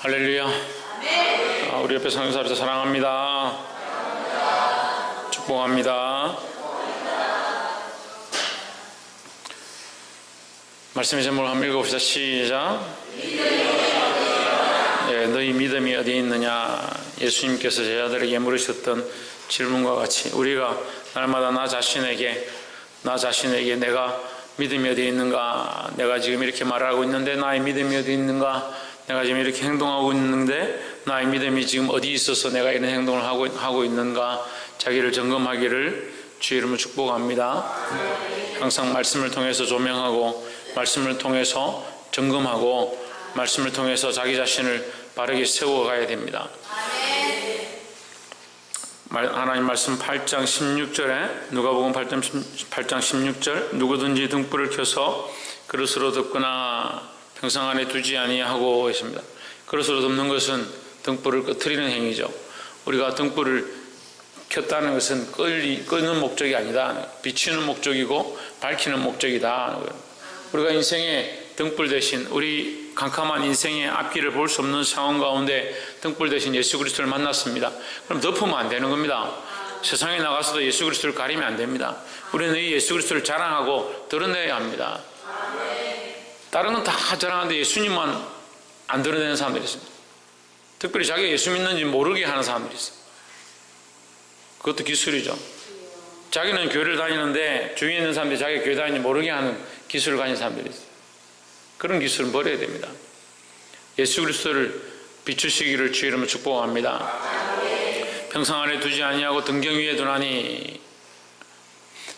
할렐루야. 우리 옆에 성도사를 사랑합니다. 축복합니다. 말씀의 제목을 한번 읽어봅시다. 시작. 너희 믿음이 어디에 있느냐? 예수님께서 제자들에게 물으셨던 질문과 같이 우리가 날마다 나 자신에게 내가 믿음이 어디에 있는가? 내가 지금 이렇게 말하고 있는데 나의 믿음이 어디 있는가? 내가 지금 이렇게 행동하고 있는데 나의 믿음이 지금 어디 있어서 내가 이런 행동을 하고 있는가? 자기를 점검하기를 주의 이름으로 축복합니다. 항상 말씀을 통해서 조명하고 말씀을 통해서 점검하고 말씀을 통해서 자기 자신을 바르게 세워가야 됩니다. 하나님 말씀 8장 16절에 누가복음 8장 16절 누구든지 등불을 켜서 그릇으로 덮거나 평상 안에 두지 아니하고 있습니다. 그릇으로 덮는 것은 등불을 꺼트리는 행위죠. 우리가 등불을 켰다는 것은 끄는 목적이 아니다. 비추는 목적이고 밝히는 목적이다. 우리가 인생의 등불 대신 우리 캄캄한 인생의 앞길을 볼 수 없는 상황 가운데 등불 대신 예수 그리스도를 만났습니다. 그럼 덮으면 안 되는 겁니다. 세상에 나가서도 예수 그리스도를 가리면 안 됩니다. 우리는 이 예수 그리스도를 자랑하고 드러내야 합니다. 다른 건 다 자랑하는데 예수님만 안 드러내는 사람들이 있습니다. 특별히 자기가 예수 믿는지 모르게 하는 사람들이 있어요. 그것도 기술이죠. 자기는 교회를 다니는데 주위에 있는 사람들이 자기가 교회 다니는지 모르게 하는 기술을 가진 사람들이 있어요. 그런 기술은 버려야 됩니다. 예수 그리스도를 비추시기를 주의 이름으로 축복합니다. 평상 안에 두지 아니하고 등경 위에 두나니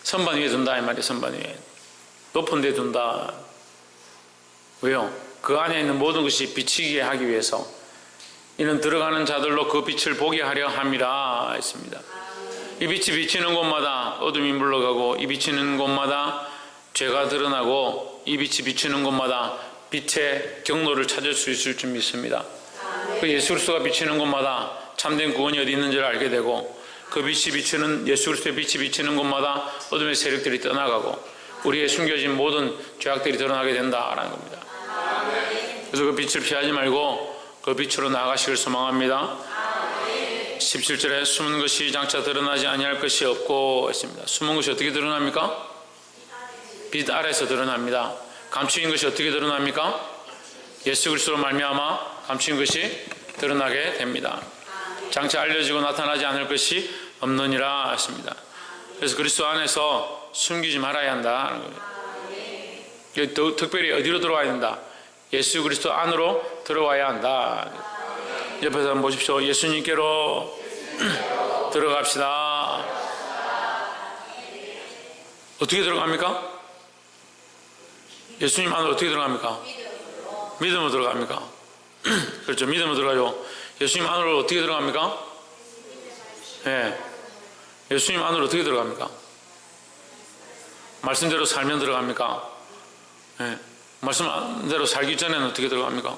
선반 위에 둔다 이 말이에요. 선반 위에 높은 데 둔다. 왜요? 그 안에 있는 모든 것이 비치게 하기 위해서 이는 들어가는 자들로 그 빛을 보게 하려 함이라 했습니다. 이 빛이 비치는 곳마다 어둠이 물러가고 이 비치는 곳마다 죄가 드러나고 이 빛이 비치는 곳마다 빛의 경로를 찾을 수 있을 줄 믿습니다. 그 예수 그리스도가 비치는 곳마다 참된 구원이 어디 있는지를 알게 되고 그 빛이 비치는 예수 그리스도의 빛이 비치는 곳마다 어둠의 세력들이 떠나가고 우리의 숨겨진 모든 죄악들이 드러나게 된다라는 겁니다. 그래서 그 빛을 피하지 말고 그 빛으로 나아가시길 소망합니다. 17절에 숨은 것이 장차 드러나지 아니할 것이 없고 했습니다. 숨은 것이 어떻게 드러납니까? 빛 아래서 드러납니다. 감추인 것이 어떻게 드러납니까? 예수 그리스도로 말미암아 감추인 것이 드러나게 됩니다. 장차 알려지고 나타나지 않을 것이 없느니라 했습니다. 그래서 그리스도 안에서 숨기지 말아야 한다는 거예요. 특별히 어디로 들어와야 된다? 예수 그리스도 안으로 들어와야 한다. 옆에서 한번 보십시오. 예수님께로 들어갑시다. 어떻게 들어갑니까? 예수님 안으로 어떻게 들어갑니까? 믿음으로 들어갑니까? 그렇죠. 믿음으로 들어가죠. 예수님 안으로 어떻게 들어갑니까? 네. 예수님 안으로 어떻게 들어갑니까? 말씀대로 살면 들어갑니까? 네. 말씀대로 살기 전에는 어떻게 들어갑니까?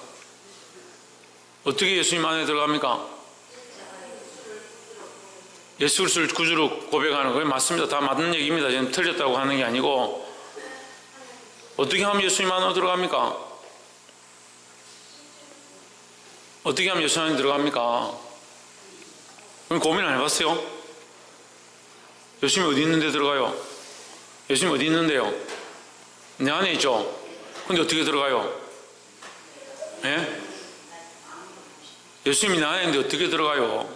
어떻게 예수님 안에 들어갑니까? 예수 그리스도를 구주로 고백하는 거예요. 맞습니다. 다 맞는 얘기입니다. 지금 틀렸다고 하는 게 아니고 어떻게 하면 예수님 안으로 들어갑니까? 어떻게 하면 예수님 안에 들어갑니까? 그럼 고민 안 해봤어요? 예수님이 어디 있는데 들어가요? 예수님이 어디 있는데요? 내 안에 있죠? 근데 어떻게 들어가요? 예? 예수님이 내 안에 있는데 어떻게 들어가요?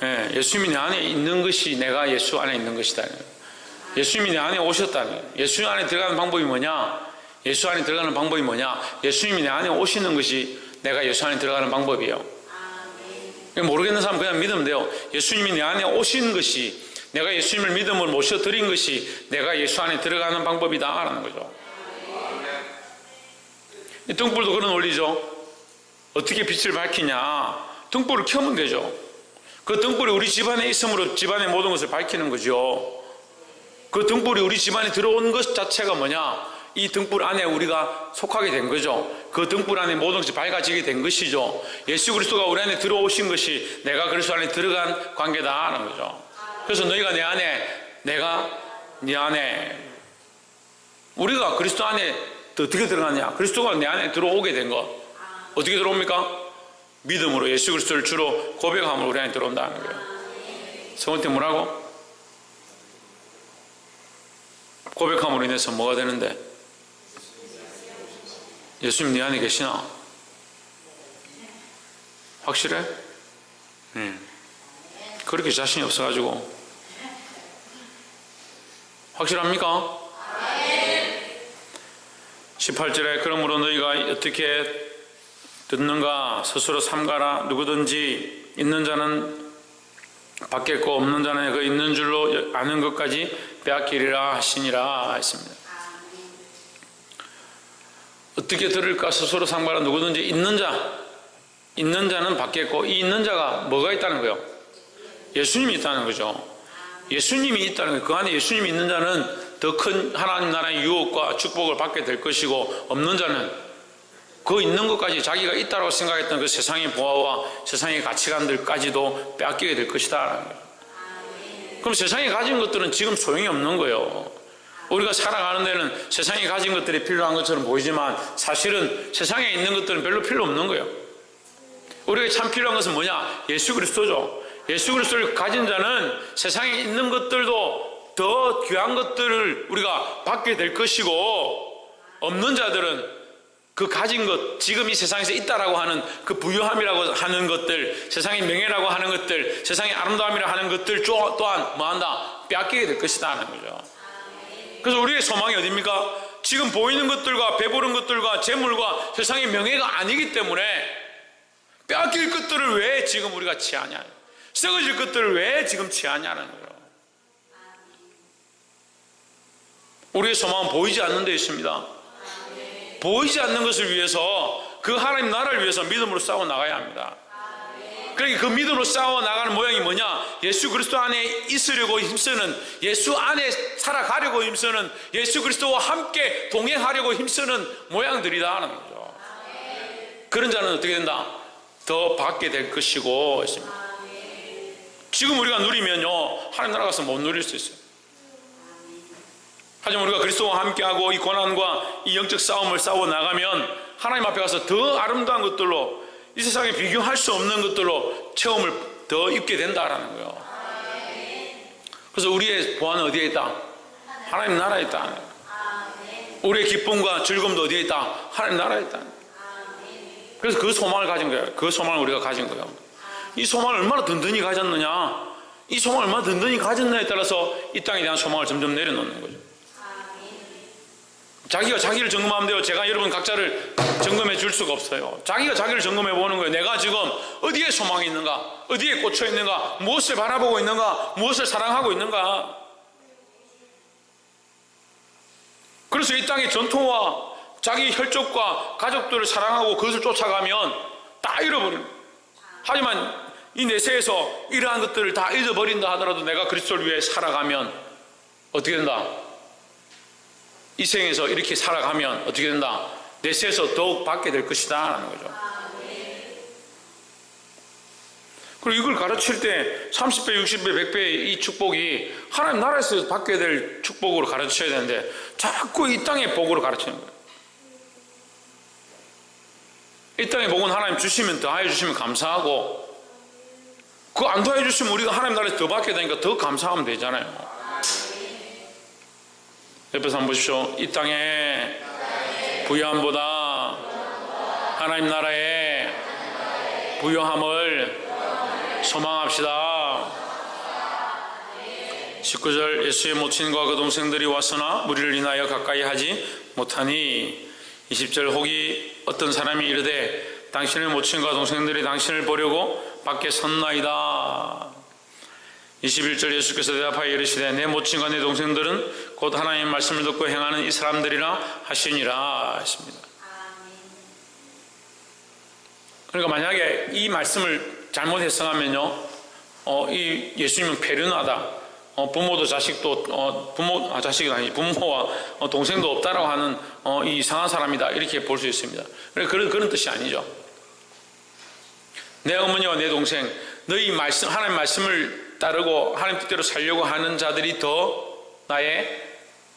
예, 예수님이 내 안에 있는 것이 내가 예수 안에 있는 것이다. 예수님이 내 안에 오셨다는 예수 안에 들어가는 방법이 뭐냐? 예수 안에 들어가는 방법이 뭐냐? 예수님이 내 안에 오시는 것이 내가 예수 안에 들어가는 방법이에요. 모르겠는 사람은 그냥 믿으면 돼요. 예수님이 내 안에 오신 것이 내가 예수님을 믿음으로 모셔드린 것이 내가 예수 안에 들어가는 방법이다 라는 거죠. 이 등불도 그런 원리죠. 어떻게 빛을 밝히냐? 등불을 켜면 되죠. 그 등불이 우리 집안에 있음으로 집안의 모든 것을 밝히는 거죠. 그 등불이 우리 집안에 들어온 것 자체가 뭐냐? 이 등불 안에 우리가 속하게 된 거죠. 그 등불 안에 모든 것이 밝아지게 된 것이죠. 예수 그리스도가 우리 안에 들어오신 것이 내가 그리스도 안에 들어간 관계다 하는 거죠. 그래서 너희가 내 안에, 내가 네 안에, 우리가 그리스도 안에 또 어떻게 들어가냐? 그리스도가 내 안에 들어오게 된 거. 어떻게 들어옵니까? 믿음으로 예수 그리스도를 주로 고백함으로 우리 안에 들어온다는 거예요. 세 번째 뭐라고? 고백함으로 인해서 뭐가 되는데? 예수님 네 안에 계시나? 확실해? 그렇게 자신이 없어가지고. 확실합니까? 18절에 그러므로 너희가 어떻게 듣는가 스스로 삼가라. 누구든지 있는 자는 받겠고 없는 자는 그 있는 줄로 아는 것까지 빼앗기리라 하시니라 했습니다. 어떻게 들을까 스스로 삼가라. 누구든지 있는 자는 받겠고, 이 있는 자가 뭐가 있다는 거예요? 예수님이 있다는 거죠. 예수님이 있다는 거예요. 그 안에 예수님이 있는 자는 더 큰 하나님 나라의 유업과 축복을 받게 될 것이고, 없는 자는 그 있는 것까지 자기가 있다고 생각했던 그 세상의 보화와 세상의 가치관들까지도 빼앗기게 될 것이다. 그럼 세상에 가진 것들은 지금 소용이 없는 거예요. 우리가 살아가는 데는 세상에 가진 것들이 필요한 것처럼 보이지만 사실은 세상에 있는 것들은 별로 필요 없는 거예요. 우리가 참 필요한 것은 뭐냐? 예수 그리스도죠. 예수 그리스도를 가진 자는 세상에 있는 것들도 더 귀한 것들을 우리가 받게 될 것이고, 없는 자들은 그 가진 것, 지금 이 세상에서 있다라고 하는 그 부유함이라고 하는 것들, 세상의 명예라고 하는 것들, 세상의 아름다움이라고 하는 것들 또한 뭐한다? 빼앗기게 될 것이다 하는 거죠. 그래서 우리의 소망이 어디입니까? 지금 보이는 것들과 배부른 것들과 재물과 세상의 명예가 아니기 때문에 빼앗길 것들을 왜 지금 우리가 취하냐? 썩어질 것들을 왜 지금 취하냐는 거예요. 우리의 소망은 보이지 않는 데 있습니다. 보이지 않는 것을 위해서, 그 하나님 나라를 위해서 믿음으로 싸워 나가야 합니다. 그러니까 그 믿음으로 싸워 나가는 모양이 뭐냐? 예수 그리스도 안에 있으려고 힘쓰는, 예수 안에 살아가려고 힘쓰는, 예수 그리스도와 함께 동행하려고 힘쓰는 모양들이다 하는 거죠. 그런 자는 어떻게 된다? 더 받게 될 것이고 했습니다. 지금 우리가 누리면요, 하나님 나라 가서 못 누릴 수 있어요. 하지만 우리가 그리스도와 함께하고 이 고난과 이 영적 싸움을 싸워 나가면 하나님 앞에 가서 더 아름다운 것들로, 이 세상에 비교할 수 없는 것들로 체험을 더 입게 된다라는 거예요. 그래서 우리의 보안은 어디에 있다? 하나님 나라에 있다. 우리의 기쁨과 즐거움도 어디에 있다? 하나님 나라에 있다. 그래서 그 소망을 가진 거예요. 그 소망을 우리가 가진 거예요. 이 소망을 얼마나 든든히 가졌느냐, 이 소망을 얼마나 든든히 가졌느냐에 따라서 이 땅에 대한 소망을 점점 내려놓는 거죠. 자기가 자기를 점검하면 돼요. 제가 여러분 각자를 점검해 줄 수가 없어요. 자기가 자기를 점검해 보는 거예요. 내가 지금 어디에 소망이 있는가? 어디에 꽂혀 있는가? 무엇을 바라보고 있는가? 무엇을 사랑하고 있는가? 그래서 이 땅의 전통과 자기 혈족과 가족들을 사랑하고 그것을 쫓아가면 다 잃어버립니다. 하지만 이 내세에서 이러한 것들을 다 잊어버린다 하더라도 내가 그리스도를 위해 살아가면 어떻게 된다? 이 생에서 이렇게 살아가면 어떻게 된다? 내세에서 더욱 받게 될 것이다 라는 거죠. 그리고 이걸 가르칠 때 30배, 60배, 100배의 이 축복이 하나님 나라에서 받게 될 축복으로 가르쳐야 되는데 자꾸 이 땅의 복으로 가르치는 거예요. 이 땅의 복은 하나님 주시면 더하여 주시면 감사하고, 그거 안 더하여 주시면 우리가 하나님 나라에서 더 받게 되니까 더 감사하면 되잖아요. 옆에서 한번 보십시오. 이 땅의 부유함보다 하나님 나라의 부유함을 소망합시다. 19절 예수의 모친과 그 동생들이 왔으나 무리를 인하여 가까이 하지 못하니, 20절 혹이 어떤 사람이 이르되 당신의 모친과 동생들이 당신을 보려고 밖에 섰나이다. 21절 예수께서 대답하여 이르시되 내 모친과 내 동생들은 곧 하나님의 말씀을 듣고 행하는 이 사람들이라 하시니라 했습니다. 그러니까 만약에 이 말씀을 잘못 해석하면요, 이 예수님은 폐륜하다, 부모도 자식도 자식이 아니지 부모와 동생도 없다라고 하는 이 이상한 사람이다, 이렇게 볼 수 있습니다. 그런 뜻이 아니죠. 내 어머니와 내 동생, 너희 말씀, 하나님 말씀을 따르고 하나님 뜻대로 살려고 하는 자들이 더 나의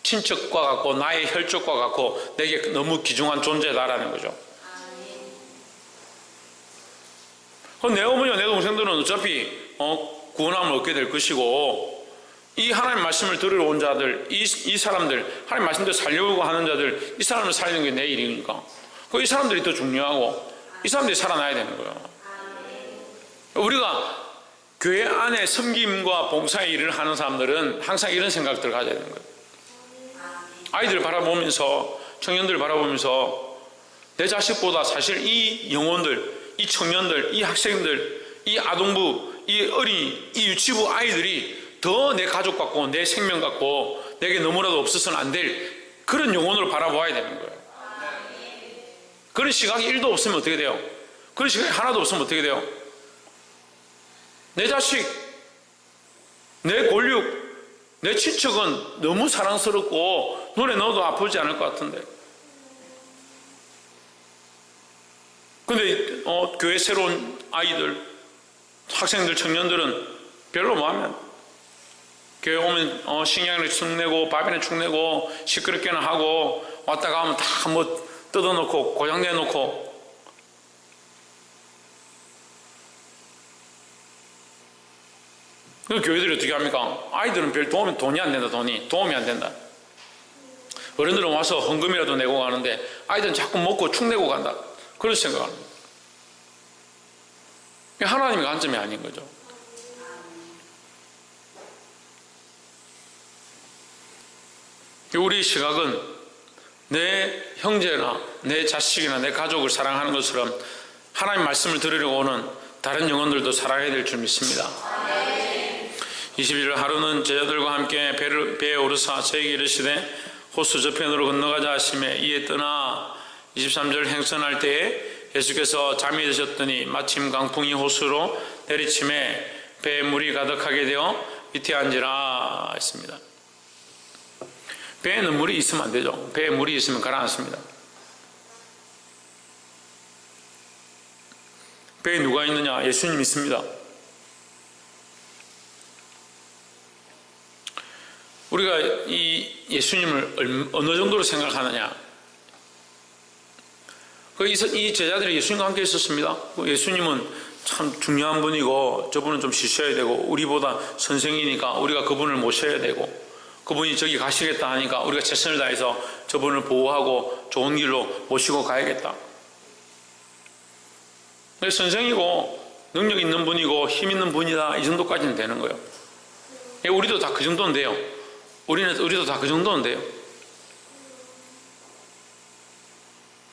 친척과 같고 나의 혈족과 같고 내게 너무 귀중한 존재다라는 거죠. 그럼 내 어머니와 내 동생들은 어차피 구원함을 얻게 될 것이고, 이 하나님 말씀을 들으러 온 자들, 이 사람들, 하나님 말씀대로 살려고 하는 자들, 이 사람을 살리는 게 내 일이니까 이 사람들이 더 중요하고 이 사람들이 살아나야 되는 거예요. 우리가 교회 안에 섬김과 봉사의 일을 하는 사람들은 항상 이런 생각들을 가져야 되는 거예요. 아이들을 바라보면서, 청년들을 바라보면서 내 자식보다 사실 이 영혼들, 이 청년들, 이 학생들, 이 아동부, 이 어린이, 이 유치부 아이들이 더 내 가족 같고 내 생명 같고 내게 너무나도 없어서는 안 될 그런 영혼으로 바라보아야 되는 거예요. 그런 시각이 1도 없으면 어떻게 돼요? 그런 시각이 하나도 없으면 어떻게 돼요? 내 자식, 내 골육, 내 친척은 너무 사랑스럽고 눈에 넣어도 아프지 않을 것 같은데, 근데 교회 새로운 아이들, 학생들, 청년들은 별로 뭐하면 교회 오면 식량을 축내고 밥이나 축내고 시끄럽게는 하고 왔다 가면 다 뭐 뜯어놓고 고장내놓고, 그 교회들이 어떻게 합니까? 아이들은 별 돈이 안 된다. 도움이 안 된다. 어른들은 와서 헌금이라도 내고 가는데 아이들은 자꾸 먹고 축내고 간다. 그런 생각합니다. 하나님의 관점이 아닌 거죠. 우리 시각은 내 형제나 내 자식이나 내 가족을 사랑하는 것처럼 하나님 말씀을 들으려고 오는 다른 영혼들도 사랑해야 될 줄 믿습니다. 21일 하루는 제자들과 함께 배에 오르사 저에게 이르시되 호수 저편으로 건너가자 하시매 이에 떠나 23절 행선할 때에 예수께서 잠이 드셨더니 마침 강풍이 호수로 내리침에 배에 물이 가득하게 되어 밑에 앉으라 했습니다. 배에는 물이 있으면 안 되죠. 배에 물이 있으면 가라앉습니다. 배에 누가 있느냐? 예수님 있습니다. 우리가 이 예수님을 어느 정도로 생각하느냐? 이 제자들이 예수님과 함께 있었습니다. 예수님은 참 중요한 분이고 저분은 좀 쉬셔야 되고 우리보다 선생이니까 우리가 그분을 모셔야 되고, 그분이 저기 가시겠다 하니까 우리가 최선을 다해서 저분을 보호하고 좋은 길로 모시고 가야겠다. 선생이고 능력 있는 분이고 힘 있는 분이다, 이 정도까지는 되는 거예요. 우리도 다 그 정도는 돼요. 우리도 다 그 정도는 돼요.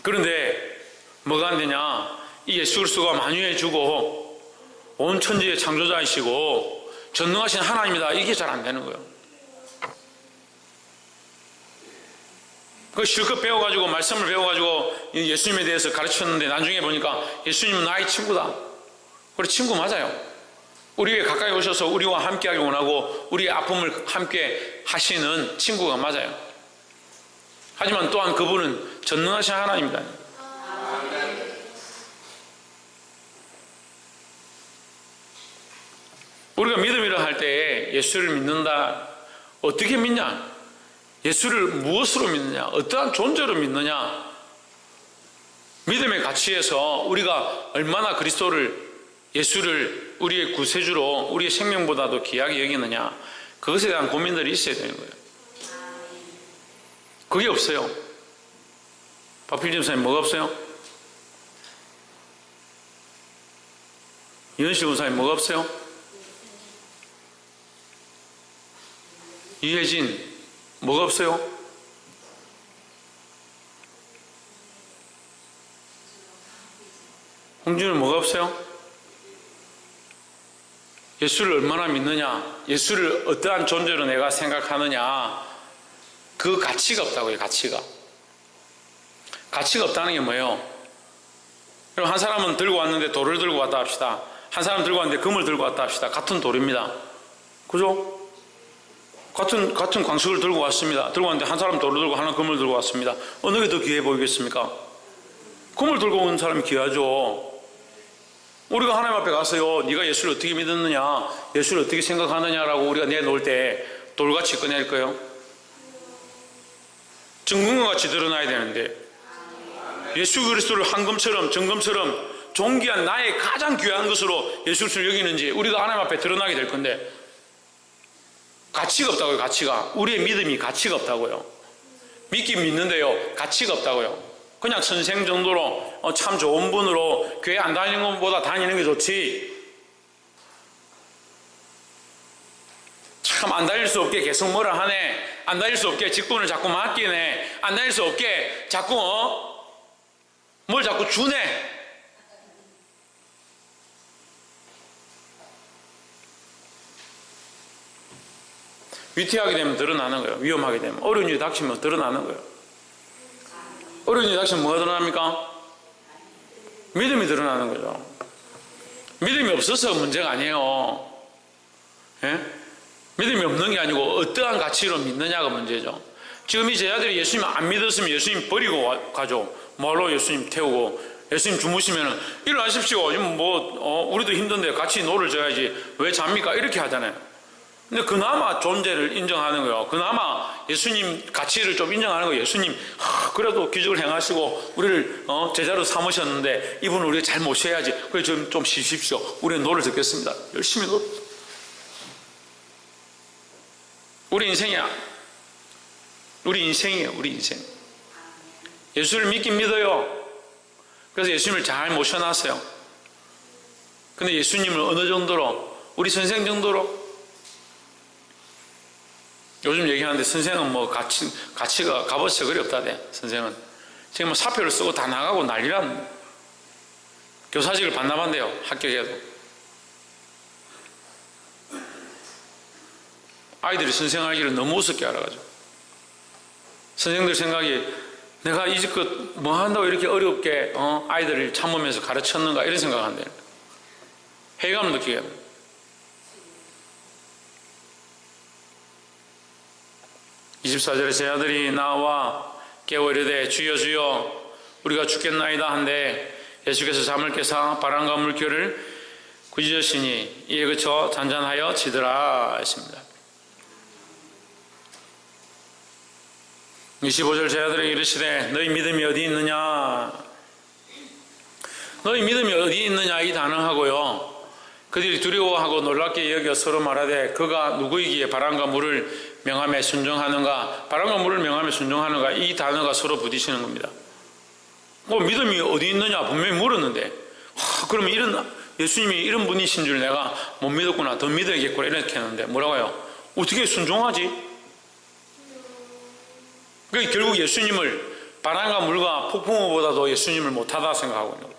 그런데 뭐가 안 되냐? 이 예수 그리스도가 만유해 주고 온 천지의 창조자이시고 전능하신 하나님이다, 이게 잘 안 되는 거예요. 그 실컷 배워가지고 말씀을 배워가지고 예수님에 대해서 가르쳤는데 나중에 보니까 예수님은 나의 친구다. 그래, 친구 맞아요. 우리에 가까이 오셔서 우리와 함께하기 원하고 우리의 아픔을 함께 하시는 친구가 맞아요. 하지만 또한 그분은 전능하신 하나님이다. 우리가 믿음이라 할 때 예수를 믿는다. 어떻게 믿냐? 예수를 무엇으로 믿느냐? 어떠한 존재로 믿느냐? 믿음의 가치에서 우리가 얼마나 그리스도를, 예수를 우리의 구세주로 우리의 생명보다도 귀하게 여기느냐, 그것에 대한 고민들이 있어야 되는 거예요. 그게 없어요. 박필 집사님 뭐가 없어요? 이현실 군사님 뭐가 없어요? 이혜진 뭐가 없어요? 홍준은 뭐가 없어요? 예수를 얼마나 믿느냐, 예수를 어떠한 존재로 내가 생각하느냐, 그 가치가 없다고요. 가치가 없다는 게 뭐예요? 그럼 한 사람은 들고 왔는데 돌을 들고 왔다 합시다. 한 사람 들고 왔는데 금을 들고 왔다 합시다. 같은 돌입니다. 그죠? 같은 광석을 들고 왔습니다. 들고 왔는데 한 사람 돌을 들고 하나 금을 들고 왔습니다. 어느 게 더 귀해 보이겠습니까? 금을 들고 온 사람이 귀하죠. 우리가 하나님 앞에 가서요, 네가 예수를 어떻게 믿었느냐, 예수를 어떻게 생각하느냐라고 우리가 내놓을 때 돌같이 꺼낼 거예요? 정금과 같이 드러나야 되는데 예수 그리스도를 황금처럼 정금처럼 존귀한 나의 가장 귀한 것으로 예수 그리스도를 여기는지 우리도 하나님 앞에 드러나게 될 건데 가치가 없다고요. 가치가. 우리의 믿음이 가치가 없다고요. 믿긴 믿는데요 가치가 없다고요. 그냥 선생 정도로 참 좋은 분으로 교회 안 다니는 것보다 다니는 게 좋지, 참 안 다닐 수 없게 계속 뭐라 하네, 안 다닐 수 없게 직분을 자꾸 맡기네, 안 다닐 수 없게 자꾸 뭘 자꾸 주네. 위태하게 되면 드러나는 거예요. 위험하게 되면, 어려운 일이 닥치면 드러나는 거예요. 어려운 일이 닥치면 뭐가 드러납니까? 믿음이 드러나는 거죠. 믿음이 없어서 문제가 아니에요. 예? 믿음이 없는 게 아니고 어떠한 가치로 믿느냐가 문제죠. 지금 이 제자들이 예수님 안 믿었으면 예수님 버리고 가죠. 뭐로 예수님 태우고 예수님 주무시면 일어나십시오. 우리도 힘든데 같이 노를 져야지 왜 잡니까? 이렇게 하잖아요. 근데 그나마 존재를 인정하는 거예요. 그나마 예수님 가치를 좀 인정하는 거예요. 예수님 그래도 기적을 행하시고 우리를 제자로 삼으셨는데 이분을 우리가 잘 모셔야지. 그래서 좀 쉬십시오. 우리는 노를 듣겠습니다. 열심히 노. 우리 인생이야. 우리 인생이에요. 우리 인생. 예수를 믿긴 믿어요. 그래서 예수님을 잘 모셔놨어요. 근데 예수님을 어느 정도로, 우리 선생 정도로. 요즘 얘기하는데 선생은 뭐 가치가 값어치가 그리 없다대. 선생은 지금 뭐 사표를 쓰고 다 나가고 난리란, 교사직을 반납한대요. 합격해도. 아이들이 선생 알기를 너무 우습게 알아가지고 선생들 생각이 내가 이제껏 뭐 한다고 이렇게 어렵게 아이들을 참으면서 가르쳤는가 이런 생각한대요. 회의감을 느끼게 합니다. (24절에) 제자들이 나와 깨워 이르되 주여 주여 우리가 죽겠나이다 한데 예수께서 잠을 깨사 바람과 물결을 꾸짖으시니 이에 그쳐 잔잔하여 지더라 했습니다. 25절 제자들에게 이르시되 너희 믿음이 어디 있느냐, 너희 믿음이 어디 있느냐 이 단어하고요, 그들이 두려워하고 놀랍게 여겨 서로 말하되 그가 누구이기에 바람과 물을 명함에 순종하는가, 바람과 물을 명함에 순종하는가, 이 단어가 서로 부딪히는 겁니다. 믿음이 어디 있느냐 분명히 물었는데 그러면 예수님이 이런 분이신 줄 내가 못 믿었구나, 더 믿어야겠구나 이렇게 했는데 뭐라고요? 어떻게 순종하지? 그러니까 결국 예수님을 바람과 물과 폭풍우보다도 예수님을 못하다 생각하고 있는 거예요.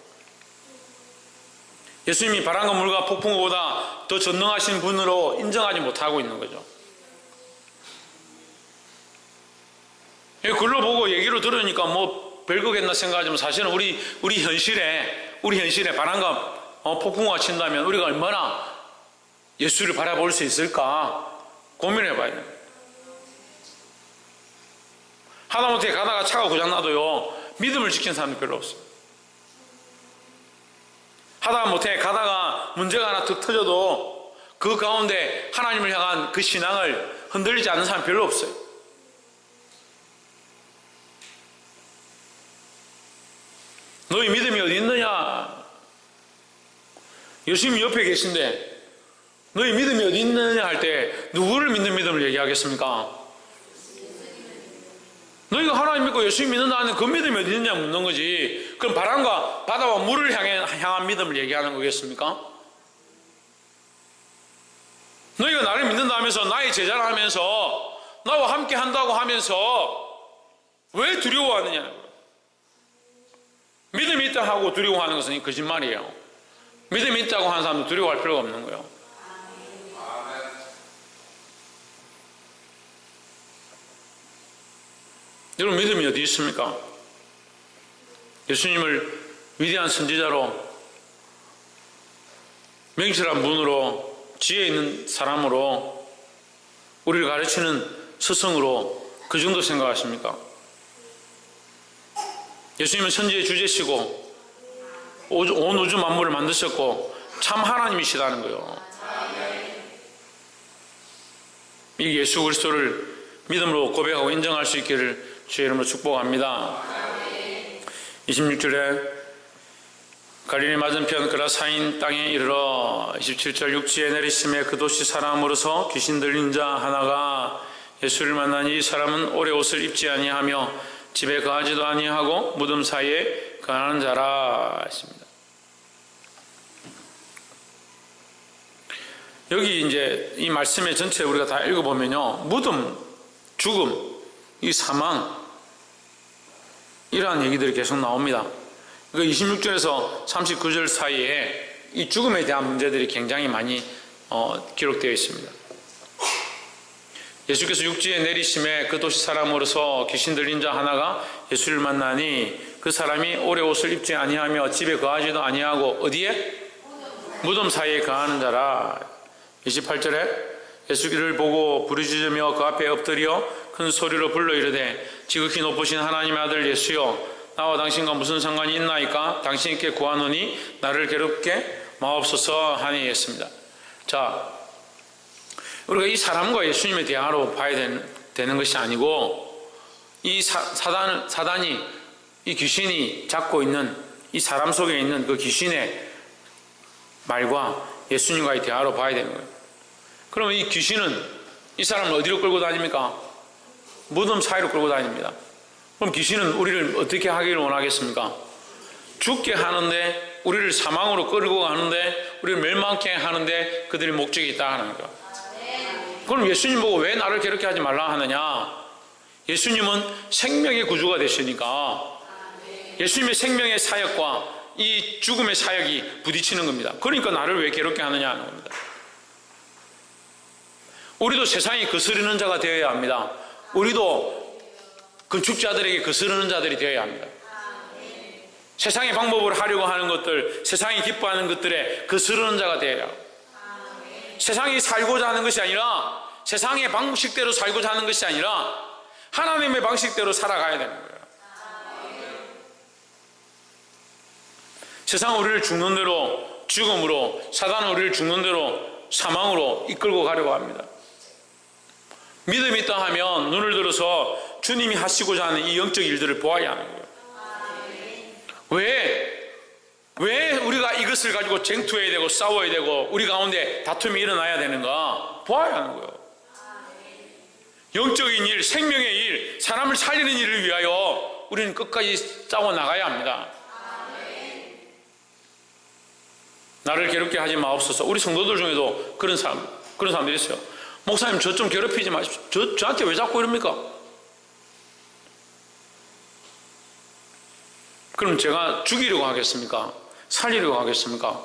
예수님이 바람과 물과 폭풍우보다 더 전능하신 분으로 인정하지 못하고 있는 거죠. 글로 보고 얘기로 들으니까 뭐 별거겠나 생각하지만 사실은 우리 현실에 바람과 폭풍우가 친다면 우리가 얼마나 예수를 바라볼 수 있을까 고민해 봐야 돼요. 하다못해 가다가 차가 고장나도요 믿음을 지킨 사람이 별로 없어요. 하다못해 가다가 문제가 하나 툭 터져도 그 가운데 하나님을 향한 그 신앙을 흔들리지 않는 사람이 별로 없어요. 너희 믿음이 어디 있느냐? 예수님이 옆에 계신데 너희 믿음이 어디 있느냐 할 때 누구를 믿는 믿음을 얘기하겠습니까? 너희가 하나님 믿고 예수님 믿는다는 그 믿음이 어디 있느냐 묻는 거지. 그럼 바람과 바다와 물을 향한 믿음을 얘기하는 거겠습니까? 너희가 나를 믿는다 하면서 나의 제자라 하면서 나와 함께 한다고 하면서 왜 두려워하느냐. 믿음이 있다 하고 두려워하는 것은 거짓말이에요. 믿음이 있다고 하는 사람도 두려워할 필요가 없는 거예요. 여러분 믿음이 어디 있습니까? 예수님을 위대한 선지자로, 명철한 분으로, 지혜 있는 사람으로, 우리를 가르치는 스승으로 그 정도 생각하십니까? 예수님은 천지의 주제시고 온 우주 만물을 만드셨고 참 하나님이시다는 거예요. 이 예수 그리스도를 믿음으로 고백하고 인정할 수 있기를 주의 이름으로 축복합니다. 26절에 갈릴리 맞은편 그라사인 땅에 이르러 27절 육지에 내리심에 그 도시 사람으로서 귀신 들린 자 하나가 예수를 만나니 이 사람은 오래 옷을 입지 아니하며 집에 거하지도 아니하고 무덤 사이에 거하는 자라 했습니다. 여기 이제 이 말씀의 전체 우리가 다 읽어보면요, 무덤, 죽음, 이 사망, 이러한 얘기들이 계속 나옵니다. 26절에서 39절 사이에 이 죽음에 대한 문제들이 굉장히 많이 기록되어 있습니다. 예수께서 육지에 내리심에 그 도시 사람으로서 귀신 들린 자 하나가 예수를 만나니 그 사람이 오래 옷을 입지 아니하며 집에 거하지도 아니하고 어디에? 무덤 사이에 거하는 자라. 28절에 예수를 보고 부르짖으며 그 앞에 엎드려 큰 소리로 불러 이르되 지극히 높으신 하나님의 아들 예수여, 나와 당신과 무슨 상관이 있나이까? 당신께 구하노니 나를 괴롭게 마옵소서 하니 했습니다. 자, 우리가 이 사람과 예수님의 대화로 봐야 되는 것이 아니고, 이 사단이, 이 귀신이 잡고 있는 이 사람 속에 있는 그 귀신의 말과 예수님과의 대화로 봐야 되는 거예요. 그러면 이 귀신은 이 사람을 어디로 끌고 다닙니까? 무덤 사이로 끌고 다닙니다. 그럼 귀신은 우리를 어떻게 하기를 원하겠습니까? 죽게 하는데, 우리를 사망으로 끌고 가는데, 우리를 멸망케 하는데 그들의 목적이 있다 하는 거예요. 그럼 예수님 보고 왜 나를 괴롭게 하지 말라 하느냐? 예수님은 생명의 구주가 되시니까 예수님의 생명의 사역과 이 죽음의 사역이 부딪히는 겁니다. 그러니까 나를 왜 괴롭게 하느냐 하는 겁니다. 우리도 세상에 거스르는 자가 되어야 합니다. 우리도 건축자들에게 거스르는 자들이 되어야 합니다. 세상의 방법을 하려고 하는 것들, 세상이 기뻐하는 것들에 거스르는 자가 되어야 합니다. 세상이 살고자 하는 것이 아니라, 세상의 방식대로 살고자 하는 것이 아니라 하나님의 방식대로 살아가야 되는 거예요. 세상은 우리를 죽는 대로 죽음으로, 사단은 우리를 죽는 대로 사망으로 이끌고 가려고 합니다. 믿음이 있다 하면 눈을 들어서 주님이 하시고자 하는 이 영적 일들을 보아야 하는 거예요. 왜 우리가 이것을 가지고 쟁투해야 되고 싸워야 되고 우리 가운데 다툼이 일어나야 되는가? 보아야 하는 거예요. 영적인 일, 생명의 일, 사람을 살리는 일을 위하여 우리는 끝까지 싸워 나가야 합니다. 나를 괴롭게 하지 마옵소서. 우리 성도들 중에도 그런 사람들이 있어요. 목사님, 저 좀 괴롭히지 마십시오. 저한테 왜 자꾸 이럽니까? 그럼 제가 죽이려고 하겠습니까? 살리려고 하겠습니까?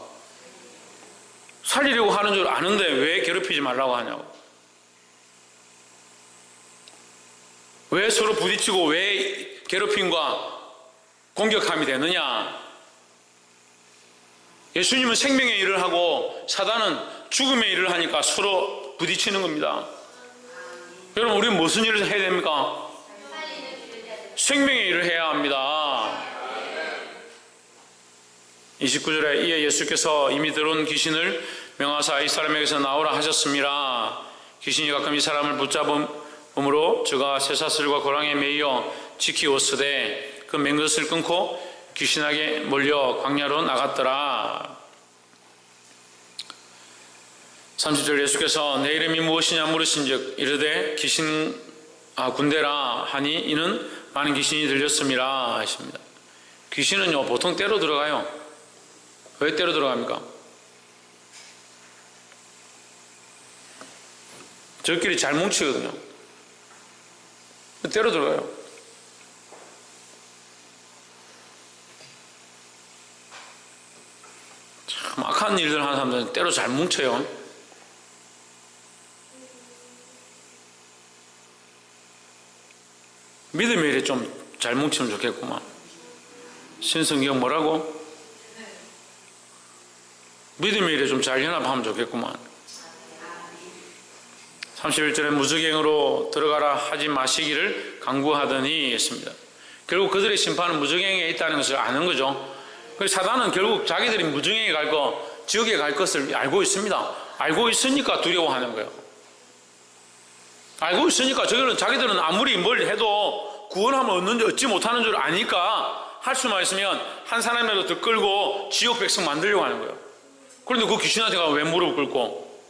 살리려고 하는 줄 아는데 왜 괴롭히지 말라고 하냐고. 왜 서로 부딪히고 왜 괴롭힘과 공격함이 되느냐? 예수님은 생명의 일을 하고 사단은 죽음의 일을 하니까 서로 부딪히는 겁니다. 여러분, 우리는 무슨 일을 해야 됩니까? 생명의 일을 해야 합니다. 29절에 이에 예수께서 이미 들어온 귀신을 명하사 이 사람에게서 나오라 하셨습니다. 귀신이 가끔 이 사람을 붙잡음으로 저가 쇠사슬과 고랑에 매여 지키었으되 그 맨 것을 끊고 귀신에게 몰려 광야로 나갔더라. 30절 예수께서 내 이름이 무엇이냐 물으신즉 이르되 군대라 하니 이는 많은 귀신이 들렸음이라 하십니다. 귀신은요 보통 때로 들어가요. 왜 때로 들어갑니까? 저끼리 잘 뭉치거든요. 때로 들어가요. 참 악한 일들 하는 사람들은 때로 잘 뭉쳐요. 믿음의 일에 좀 잘 뭉치면 좋겠구만. 신성경 뭐라고? 믿음의 일에 좀 잘 연합하면 좋겠구만. 31절에 무저갱으로 들어가라 하지 마시기를 강구하더니 했습니다. 결국 그들의 심판은 무저갱에 있다는 것을 아는 거죠. 사단은 결국 자기들이 무저갱에 갈 거, 지옥에 갈 것을 알고 있습니다. 알고 있으니까 두려워하는 거예요. 알고 있으니까 자기들은 아무리 뭘 해도 구원하면 얻지 못하는 줄 아니까 할 수만 있으면 한 사람이라도 더 끌고 지옥 백성 만들려고 하는 거예요. 그런데 그 귀신한테 가면 왜 무릎 꿇고,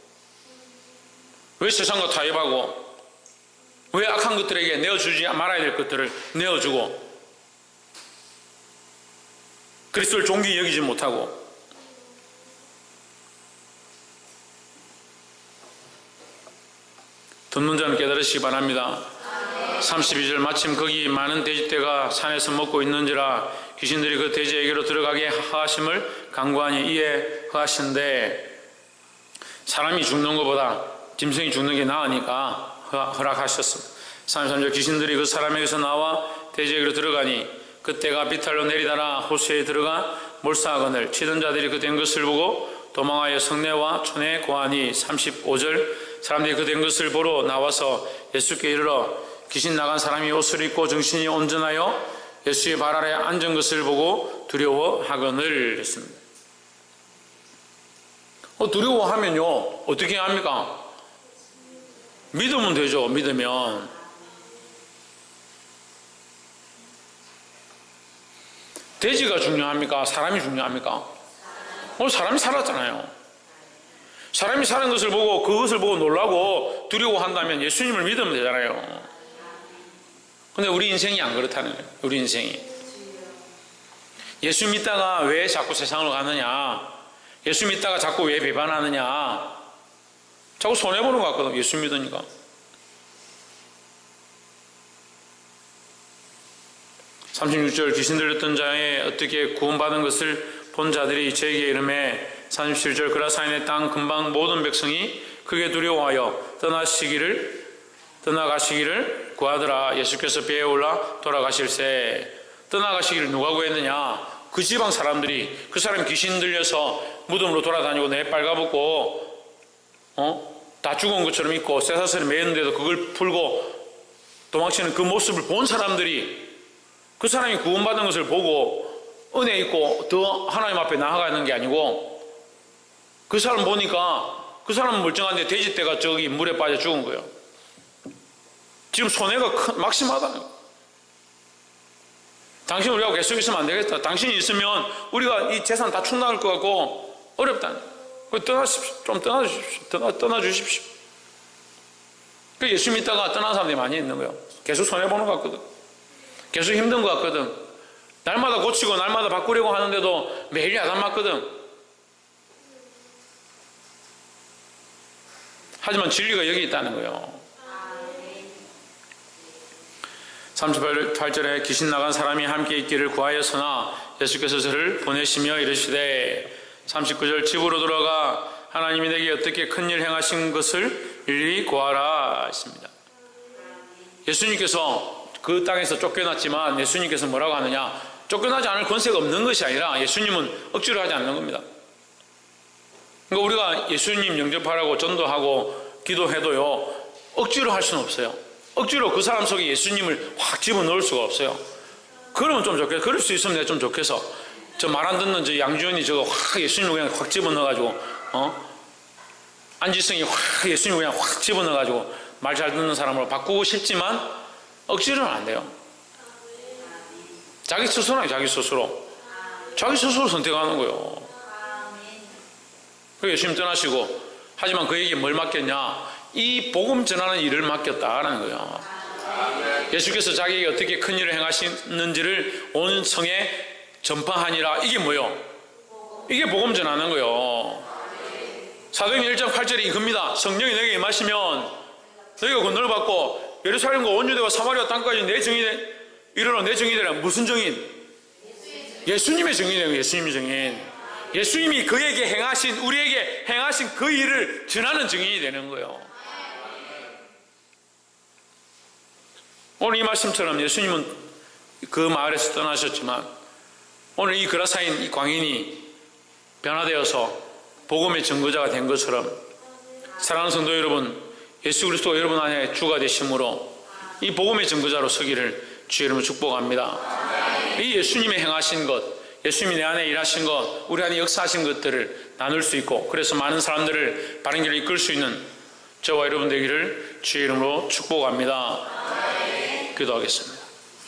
왜 세상과 타협하고, 왜 악한 것들에게 내어주지 말아야 될 것들을 내어주고, 그리스도를 존귀히 여기지 못하고. 듣는 자는 깨달으시기 바랍니다. 32절 마침 거기 많은 돼지떼가 산에서 먹고 있는지라 귀신들이 그 돼지에게로 들어가게 하심을 간구하니 이에 하신데, 사람이 죽는 것보다 짐승이 죽는 게 나으니까 허락하셨습니다. 33절 귀신들이 그 사람에게서 나와 돼지에게로 들어가니 그때가 비탈로 내리다라 호수에 들어가 몰사하거늘 치던 자들이 그 된 것을 보고 도망하여 성내와 촌에 고하니 35절 사람들이 그 된 것을 보러 나와서 예수께 이르러 귀신 나간 사람이 옷을 입고 정신이 온전하여 예수의 발 아래 앉은 것을 보고 두려워하거늘 했습니다. 두려워하면요 어떻게 합니까? 믿으면 되죠. 믿으면. 돼지가 중요합니까? 사람이 중요합니까? 사람이 살았잖아요. 사람이 사는 것을 보고 그것을 보고 놀라고 두려워한다면 예수님을 믿으면 되잖아요. 근데 우리 인생이 안 그렇다는 거예요. 우리 인생이. 예수 믿다가 왜 자꾸 세상으로 가느냐, 예수 믿다가 자꾸 왜 배반하느냐, 자꾸 손해보는 것 같거든. 예수 믿으니까. 36절 귀신 들렸던 자에 어떻게 구원받은 것을 본 자들이 저에게 이르매 37절 그라사인의 땅 근방 모든 백성이 크게 두려워하여 떠나가시기를 구하더라. 예수께서 배에 올라 돌아가실새. 떠나가시기를 누가 구했느냐? 그 지방 사람들이. 그 사람이 귀신 들려서 무덤으로 돌아다니고 내 빨가벗고 다 죽은 것처럼 있고 쇠사슬에 매였는데도 그걸 풀고 도망치는 그 모습을 본 사람들이, 그 사람이 구원받은 것을 보고 은혜 있고 더 하나님 앞에 나아가는 게 아니고, 그 사람 보니까 그 사람은 멀쩡한데 돼지떼가 저기 물에 빠져 죽은 거예요. 지금 손해가 막심하다는 거예요. 당신 우리하고 계속 있으면 안 되겠다. 당신이 있으면 우리가 이 재산 다 축락할 것 같고 어렵다는 거예요. 떠나십시오. 좀 떠나주십시오. 예수 믿다가 떠난 사람들이 많이 있는 거예요. 계속 손해보는 것 같거든. 계속 힘든 것 같거든. 날마다 고치고 날마다 바꾸려고 하는데도 매일 야단 맞거든. 하지만 진리가 여기 있다는 거예요. 38절에 귀신 나간 사람이 함께 있기를 구하였으나 예수께서 저를 보내시며 이르시되 39절 집으로 돌아가 하나님이 내게 어떻게 큰 일 행하신 것을 일일이 구하라 했습니다. 예수님께서 그 땅에서 쫓겨났지만 예수님께서 뭐라고 하느냐, 쫓겨나지 않을 권세가 없는 것이 아니라 예수님은 억지로 하지 않는 겁니다. 그러니까 우리가 예수님 영접하라고 전도하고 기도해도요 억지로 할 수는 없어요. 억지로 그 사람 속에 예수님을 확 집어넣을 수가 없어요. 그러면 좀 좋겠어. 그럴 수 있으면 내가 좀 좋겠어. 저 말 안 듣는 저 양주현이 저거 확 예수님을 그냥 확 집어넣어가지고 안지성이 확 예수님을 그냥 확 집어넣어가지고 말 잘 듣는 사람으로 바꾸고 싶지만 억지로는 안 돼요. 자기 스스로는 자기 스스로 선택하는 거예요. 그 예수님 떠나시고, 하지만 그에게 뭘 맡겼냐? 이 복음 전하는 일을 맡겼다라는 거예요. 예수께서 자기에게 어떻게 큰 일을 행하시는지를 온 성에 전파하니라. 이게 뭐요? 이게 복음 전하는 거예요. 사도행전 1장 8절이 이겁니다. 성령이 너에게 임하시면 너희가 권능을 받고 예루살렘과 온 유대와 사마리아 땅까지 내 증인이 이르러 내 증인이 되라. 무슨 증인? 예수님의 증인이에요. 예수님의 증인. 예수님이 그에게 행하신, 우리에게 행하신 그 일을 전하는 증인이 되는 거예요. 오늘 이 말씀처럼 예수님은 그 마을에서 떠나셨지만 오늘 이 그라사인 이 광인이 변화되어서 복음의 증거자가 된 것처럼 사랑하는 성도 여러분, 예수 그리스도가 여러분 안에 주가 되심으로 이 복음의 증거자로 서기를 주의 이름으로 축복합니다. 이 예수님의 행하신 것, 예수님이 내 안에 일하신 것, 우리 안에 역사하신 것들을 나눌 수 있고, 그래서 많은 사람들을 바른 길로 이끌 수 있는 저와 여러분 되기를 주의 이름으로 축복합니다. 기도하겠습니다.